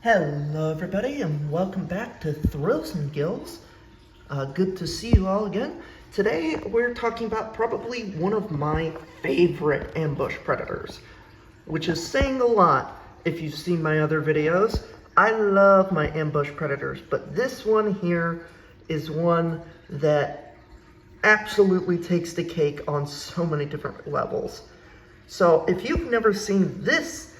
Hello everybody and welcome back to Thrills and Gills. Good to see you all again. Today we're talking about probably one of my favorite ambush predators, which is saying a lot if you've seen my other videos. I love my ambush predators, but this one here is one that absolutely takes the cake on so many different levels. So if you've never seen this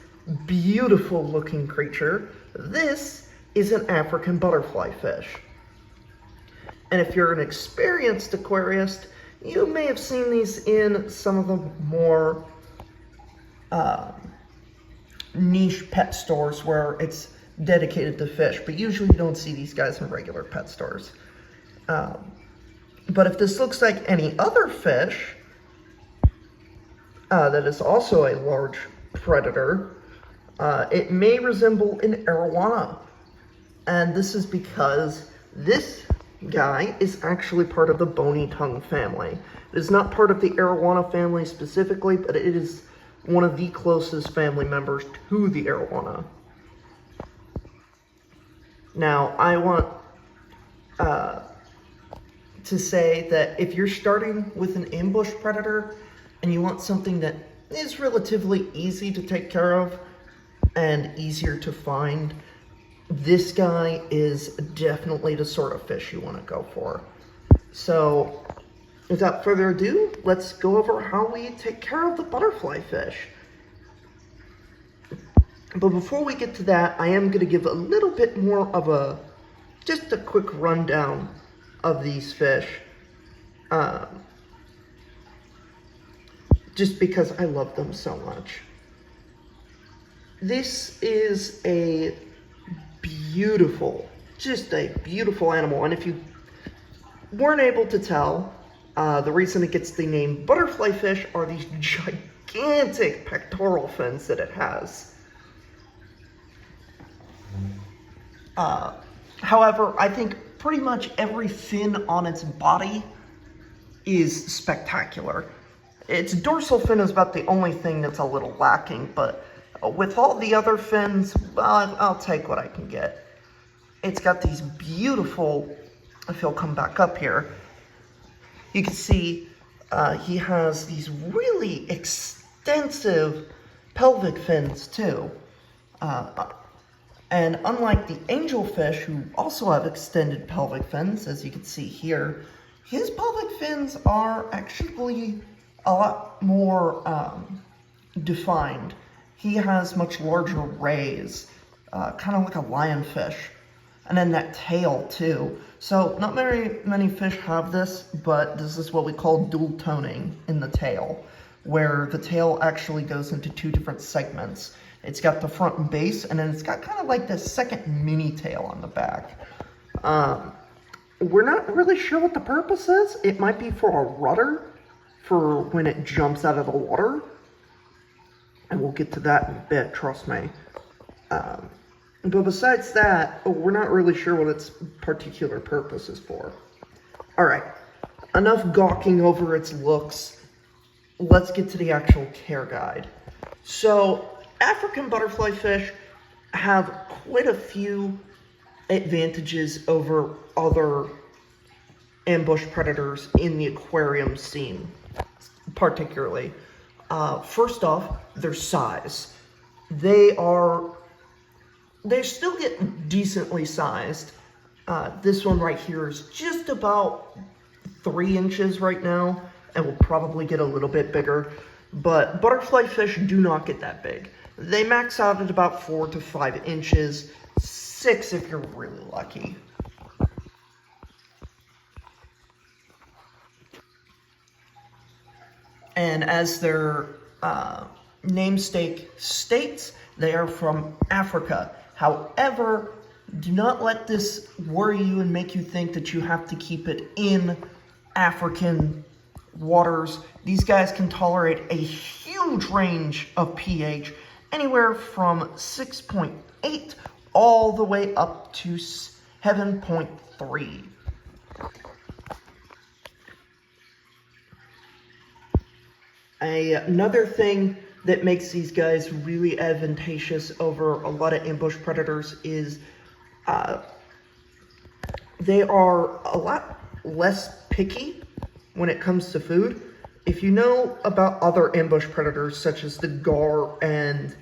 beautiful looking creature, this is an African butterfly fish. And if you're an experienced aquarist, you may have seen these in some of the more niche pet stores where it's dedicated to fish, but usually you don't see these guys in regular pet stores. But if this looks like any other fish that is also a large predator, it may resemble an arowana, and this is because this guy is actually part of the bony tongue family. It is not part of the arowana family specifically, but it is one of the closest family members to the arowana. Now, I want to say that if you're starting with an ambush predator and you want something that is relatively easy to take care of and easier to find, this guy is definitely the sort of fish you want to go for. So without further ado, let's go over how we take care of the butterfly fish. But before we get to that, I am going to give a little bit more of just a quick rundown of these fish. Just because I love them so much. This is a beautiful, just a beautiful animal. And if you weren't able to tell, the reason it gets the name butterfly fish are these gigantic pectoral fins that it has. However, I think pretty much every fin on its body is spectacular. Its dorsal fin is about the only thing that's a little lacking, but with all the other fins, well, I'll take what I can get. It's got these beautiful, if he'll come back up here, you can see he has these really extensive pelvic fins too. And unlike the angelfish, who also have extended pelvic fins, as you can see here, his pelvic fins are actually a lot more defined. He has much larger rays, kind of like a lionfish. And then that tail too. So not many fish have this, but this is what we call dual toning in the tail, where the tail actually goes into two different segments. It's got the front base, and then it's got kind of like this second mini tail on the back. We're not really sure what the purpose is. It might be for a rudder, for when it jumps out of the water. And we'll get to that in a bit, trust me. But besides that, we're not really sure what its particular purpose is for. Alright, enough gawking over its looks. Let's get to the actual care guide. So, African butterfly fish have quite a few advantages over other ambush predators in the aquarium scene, particularly. First off, their size. They still get decently sized. This one right here is just about 3 inches right now, and will probably get a little bit bigger. But butterfly fish do not get that big. They max out at about 4 to 5 inches, 6 if you're really lucky. And as their namesake states, they are from Africa. However, do not let this worry you and make you think that you have to keep it in African waters. These guys can tolerate a huge range of pH, anywhere from 6.8 all the way up to 7.3. Another thing that makes these guys really advantageous over a lot of ambush predators is they are a lot less picky when it comes to food. If you know about other ambush predators such as the gar and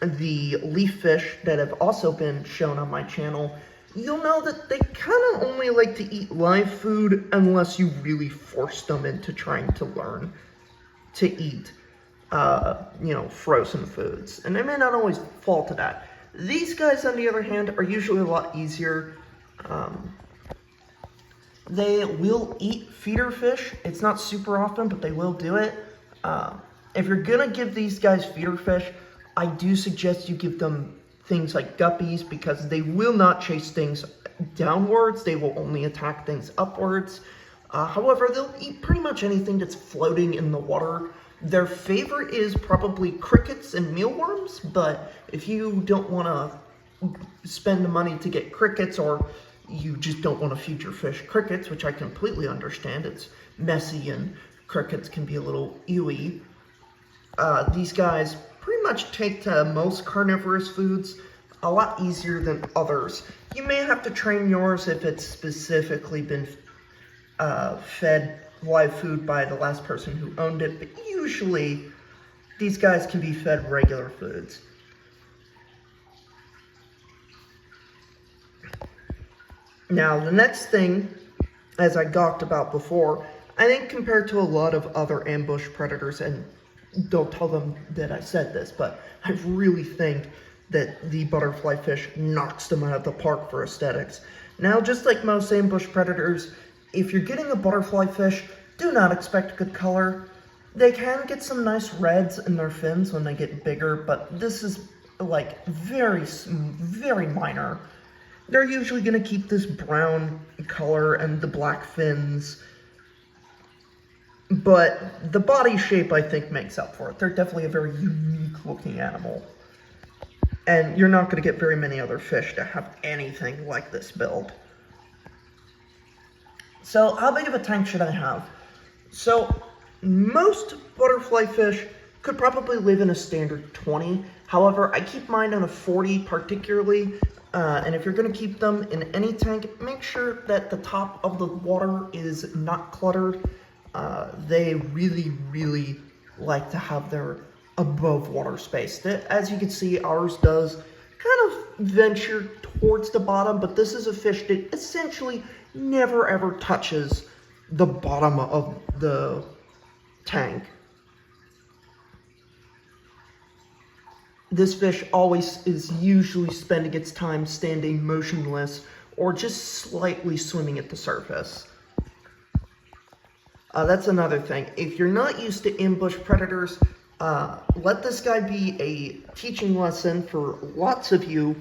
the leaf fish that have also been shown on my channel, you'll know that they kind of only like to eat live food unless you really force them into trying to learn to eat, frozen foods. And they may not always fall to that. These guys, on the other hand, are usually a lot easier. They will eat feeder fish. It's not super often, but they will do it. If you're gonna give these guys feeder fish, I do suggest you give them things like guppies, because they will not chase things downwards. They will only attack things upwards. However, they'll eat pretty much anything that's floating in the water. Their favorite is probably crickets and mealworms, but if you don't want to spend the money to get crickets, or you just don't want to feed your fish crickets, which I completely understand, it's messy and crickets can be a little ewy, these guys pretty much take to most carnivorous foods a lot easier than others. You may have to train yours if it's specifically been fed live food by the last person who owned it, but usually these guys can be fed regular foods. Now, the next thing, as I talked about before, I think compared to a lot of other ambush predators, and don't tell them that I said this, but I really think that the butterfly fish knocks them out of the park for aesthetics. Now, just like most ambush predators, if you're getting a butterfly fish, do not expect good color. They can get some nice reds in their fins when they get bigger, but this is like very minor. They're usually going to keep this brown color and the black fins, but the body shape, I think, makes up for it. They're definitely a very unique looking animal, and you're not going to get very many other fish that have anything like this build. So how big of a tank should I have? So most butterfly fish could probably live in a standard 20. However, I keep mine on a 40 particularly. And if you're going to keep them in any tank, make sure that the top of the water is not cluttered. They really like to have their above water space. As you can see, ours does kind of venture towards the bottom, but this is a fish that essentially never ever touches the bottom of the tank. This fish always is usually spending its time standing motionless or just slightly swimming at the surface. That's another thing. If you're not used to ambush predators, let this guy be a teaching lesson for lots of you.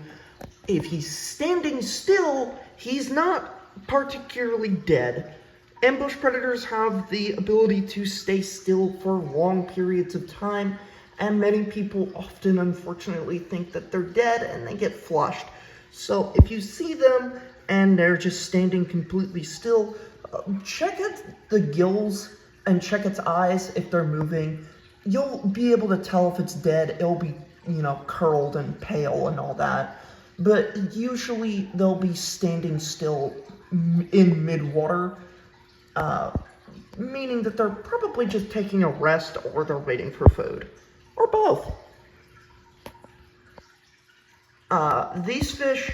If he's standing still, he's not particularly dead. Ambush predators have the ability to stay still for long periods of time, and many people often, unfortunately, think that they're dead and they get flushed. So if you see them and they're just standing completely still, check out the gills and check its eyes if they're moving. You'll be able to tell if it's dead. It'll be, curled and pale and all that. But usually they'll be standing still in mid-water, meaning that they're probably just taking a rest or they're waiting for food. Or both. These fish,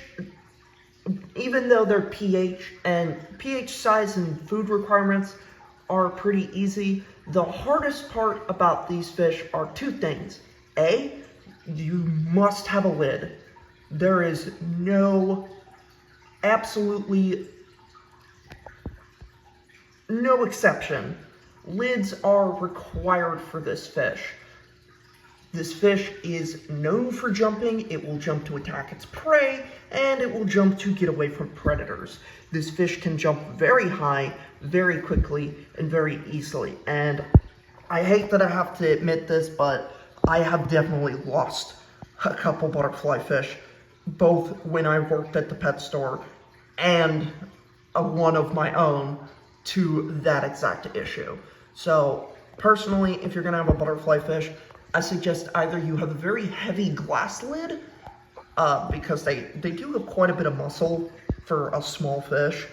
even though their pH size and food requirements are pretty easy, the hardest part about these fish are two things. A, you must have a lid. There is absolutely no exception. Lids are required for this fish. This fish is known for jumping. It will jump to attack its prey, and it will jump to get away from predators. This fish can jump very high, very quickly, and very easily. And I hate that I have to admit this, but I have definitely lost a couple butterfly fish, both when I worked at the pet store and one of my own, to that exact issue. So personally, if you're gonna have a butterfly fish, I suggest either you have a very heavy glass lid, because they do have quite a bit of muscle for a small fish,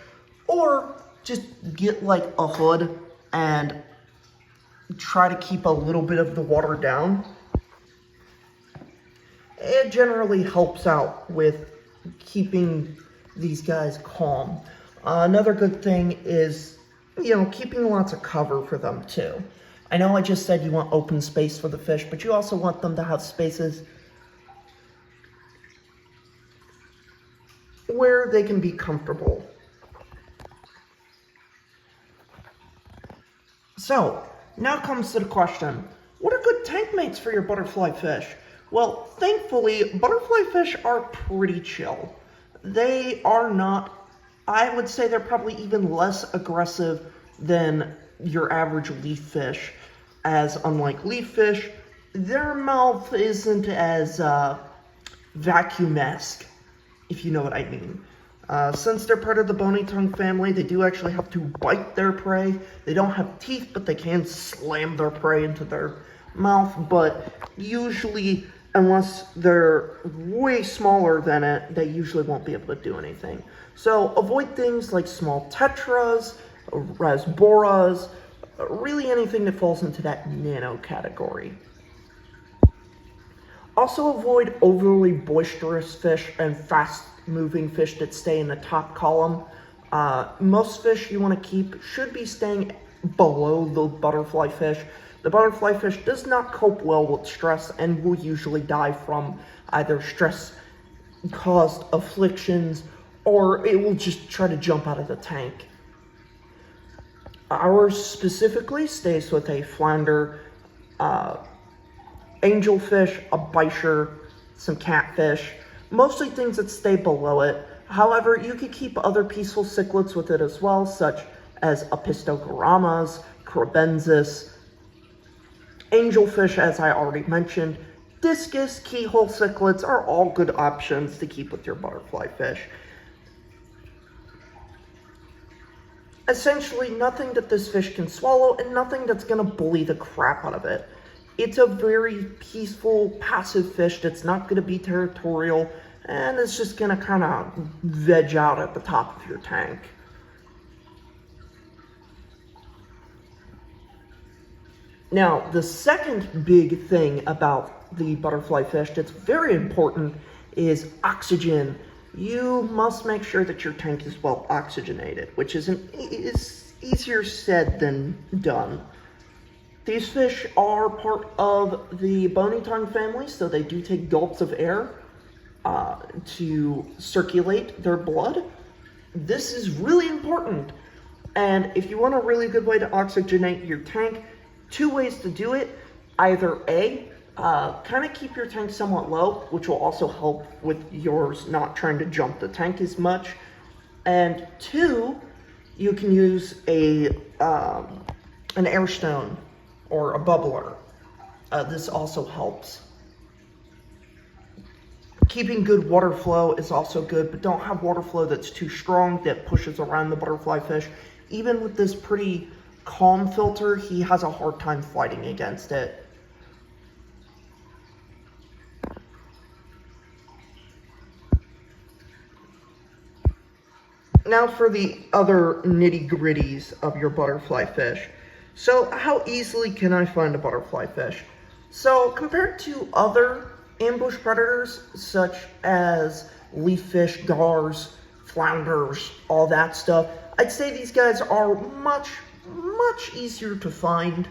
or just get like a hood and try to keep a little bit of the water down. It generally helps out with keeping these guys calm. Another good thing is, keeping lots of cover for them too. I know I just said you want open space for the fish, but you also want them to have spaces where they can be comfortable. So, now comes to the question, what are good tank mates for your butterfly fish? Well, thankfully, butterfly fish are pretty chill. They are not, I would say they're probably even less aggressive than your average leaf fish, as unlike leaf fish, their mouth isn't as vacuum-esque, if you know what I mean. Since they're part of the bony tongue family, they do actually have to bite their prey. They don't have teeth, but they can slam their prey into their mouth, but usually, unless they're way smaller than it, they usually won't be able to do anything. So avoid things like small tetras, rasboras, really anything that falls into that nano category. Also avoid overly boisterous fish and fast-moving fish that stay in the top column. Most fish you want to keep should be staying below the butterfly fish. The butterfly fish does not cope well with stress and will usually die from either stress-caused afflictions, or it will just try to jump out of the tank. Ours specifically stays with a flounder, angelfish, a bichir, some catfish, mostly things that stay below it. However, you could keep other peaceful cichlids with it as well, such as Apistogrammas, Crabensis, angelfish, as I already mentioned, discus, keyhole cichlids are all good options to keep with your butterfly fish. Essentially, nothing that this fish can swallow and nothing that's going to bully the crap out of it. It's a very peaceful, passive fish that's not going to be territorial, and it's just going to kind of veg out at the top of your tank. Now, the second big thing about the butterfly fish that's very important is oxygen. You must make sure that your tank is well oxygenated, which is easier said than done. These fish are part of the bony tongue family, so they do take gulps of air to circulate their blood. This is really important, and if you want a really good way to oxygenate your tank, two ways to do it. Either A, kind of keep your tank somewhat low, which will also help with yours not trying to jump the tank as much. And two, you can use an air stone or a bubbler. This also helps. Keeping good water flow is also good, but don't have water flow that's too strong that pushes around the butterfly fish. Even with this pretty calm filter, he has a hard time fighting against it. Now for the other nitty-gritties of your butterfly fish. So how easily can I find a butterfly fish? So compared to other ambush predators such as leaf fish, gars, flounders, all that stuff, I'd say these guys are much easier to find.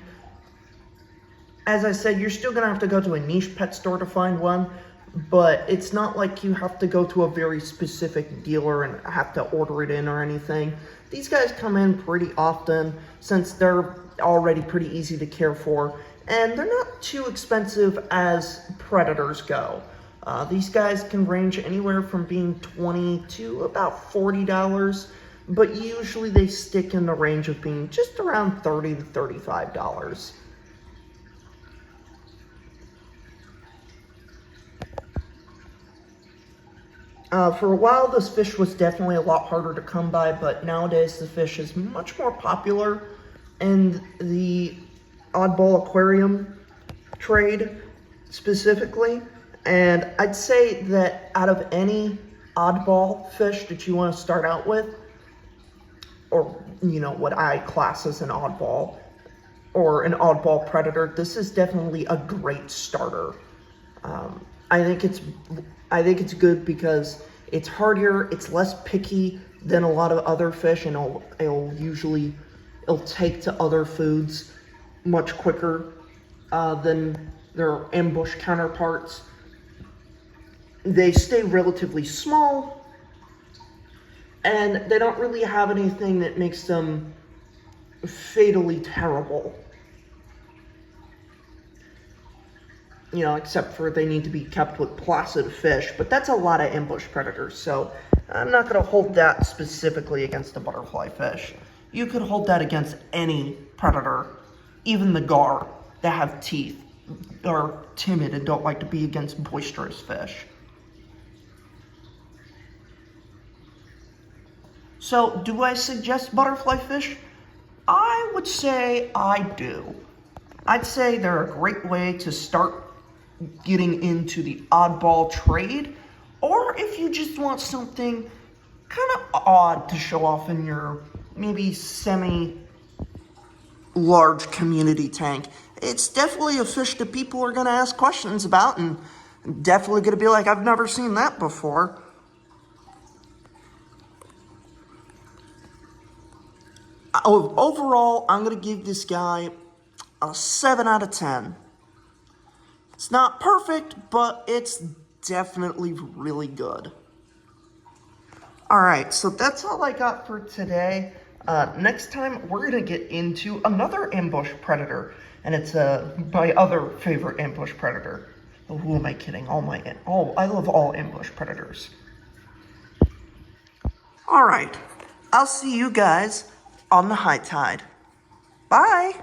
As I said, you're still gonna have to go to a niche pet store to find one, but it's not like you have to go to a very specific dealer and have to order it in or anything. These guys come in pretty often since they're already pretty easy to care for, and they're not too expensive as predators go. These guys can range anywhere from being $20 to about $40, but usually they stick in the range of being just around $30 to $35. For a while, this fish was definitely a lot harder to come by, but nowadays the fish is much more popular, and the oddball aquarium trade specifically. And I'd say that out of any oddball fish that you want to start out with, or what I class as an oddball, or an oddball predator, this is definitely a great starter. I think it's good because it's hardier, it's less picky than a lot of other fish, and it'll take to other foods much quicker than their ambush counterparts. They stay relatively small, and they don't really have anything that makes them fatally terrible. Except for they need to be kept with placid fish, but that's a lot of ambush predators, so I'm not going to hold that specifically against a butterfly fish. You could hold that against any predator, even the gar that have teeth, are timid and don't like to be against boisterous fish. So, do I suggest butterfly fish? I would say I do. I'd say they're a great way to start getting into the oddball trade, or if you just want something kind of odd to show off in your maybe semi-large community tank. It's definitely a fish that people are going to ask questions about, and definitely going to be like, I've never seen that before. Overall, I'm going to give this guy a 7 out of 10. It's not perfect, but it's definitely really good. Alright, so that's all I got for today. Next time, we're going to get into another ambush predator, and it's my other favorite ambush predator. Oh, who am I kidding? I love all ambush predators. Alright, I'll see you guys on the high tide. Bye!